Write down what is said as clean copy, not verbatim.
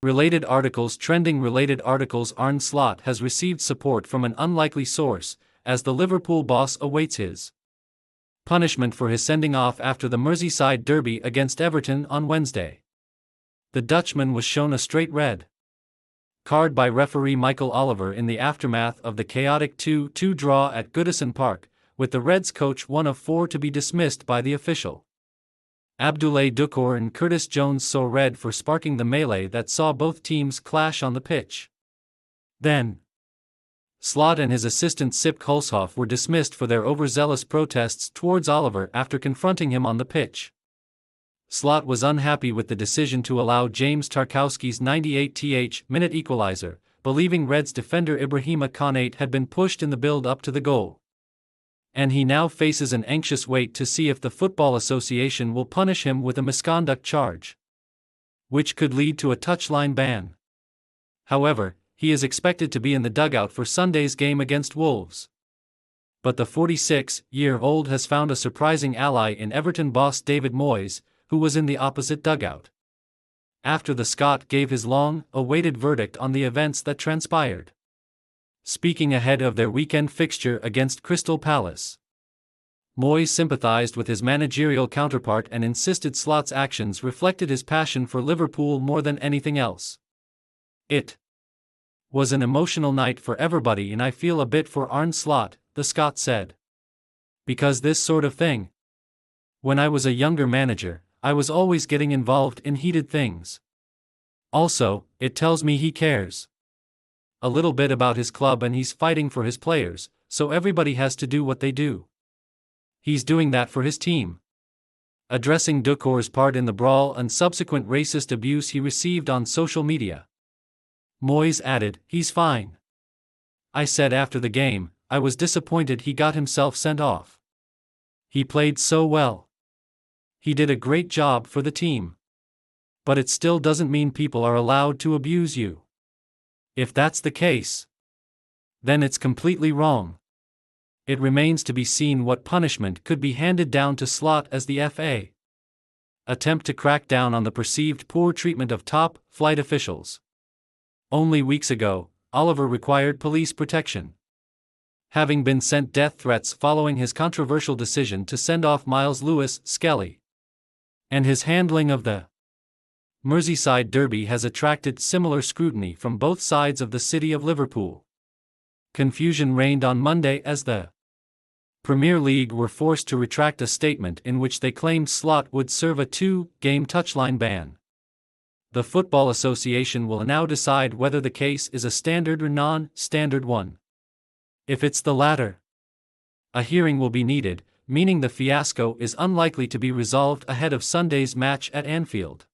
Trending related articles. Arne Slot has received support from an unlikely source, as the Liverpool boss awaits his punishment for his sending off after the Merseyside derby against Everton on Wednesday. The Dutchman was shown a straight red card by referee Michael Oliver in the aftermath of the chaotic 2-2 draw at Goodison Park, with the Reds coach one of 4 to be dismissed by the official. Abdoulaye Doucouré and Curtis Jones saw red for sparking the melee that saw both teams clash on the pitch. Then, Slot and his assistant Sip Kulshoff were dismissed for their overzealous protests towards Oliver after confronting him on the pitch. Slot was unhappy with the decision to allow James Tarkowski's 98th-minute equalizer, believing Reds defender Ibrahima Konate had been pushed in the build-up to the goal. And he now faces an anxious wait to see if the Football Association will punish him with a misconduct charge, which could lead to a touchline ban. However, he is expected to be in the dugout for Sunday's game against Wolves. But the 46-year-old has found a surprising ally in Everton boss David Moyes, who was in the opposite dugout after the Scot gave his long-awaited verdict on the events that transpired. Speaking ahead of their weekend fixture against Crystal Palace, Moyes sympathized with his managerial counterpart and insisted Slot's actions reflected his passion for Liverpool more than anything else. "It was an emotional night for everybody, and I feel a bit for Arne Slot," the Scot said. "Because this sort of thing. When I was a younger manager, I was always getting involved in heated things. Also, it tells me he cares a little bit about his club and he's fighting for his players, so everybody has to do what they do. He's doing that for his team." Addressing Doucouré's part in the brawl and subsequent racist abuse he received on social media, Moyes added, "He's fine. I said after the game, I was disappointed he got himself sent off. He played so well. He did a great job for the team. But it still doesn't mean people are allowed to abuse you. If that's the case, then it's completely wrong." It remains to be seen what punishment could be handed down to Slot as the FA attempt to crack down on the perceived poor treatment of top-flight officials. Only weeks ago, Oliver required police protection, having been sent death threats following his controversial decision to send off Miles Lewis-Skelly. And his handling of the Merseyside derby has attracted similar scrutiny from both sides of the city of Liverpool. Confusion reigned on Monday as the Premier League were forced to retract a statement in which they claimed Slot would serve a 2-game touchline ban. The Football Association will now decide whether the case is a standard or non-standard one. If it's the latter, a hearing will be needed, meaning the fiasco is unlikely to be resolved ahead of Sunday's match at Anfield.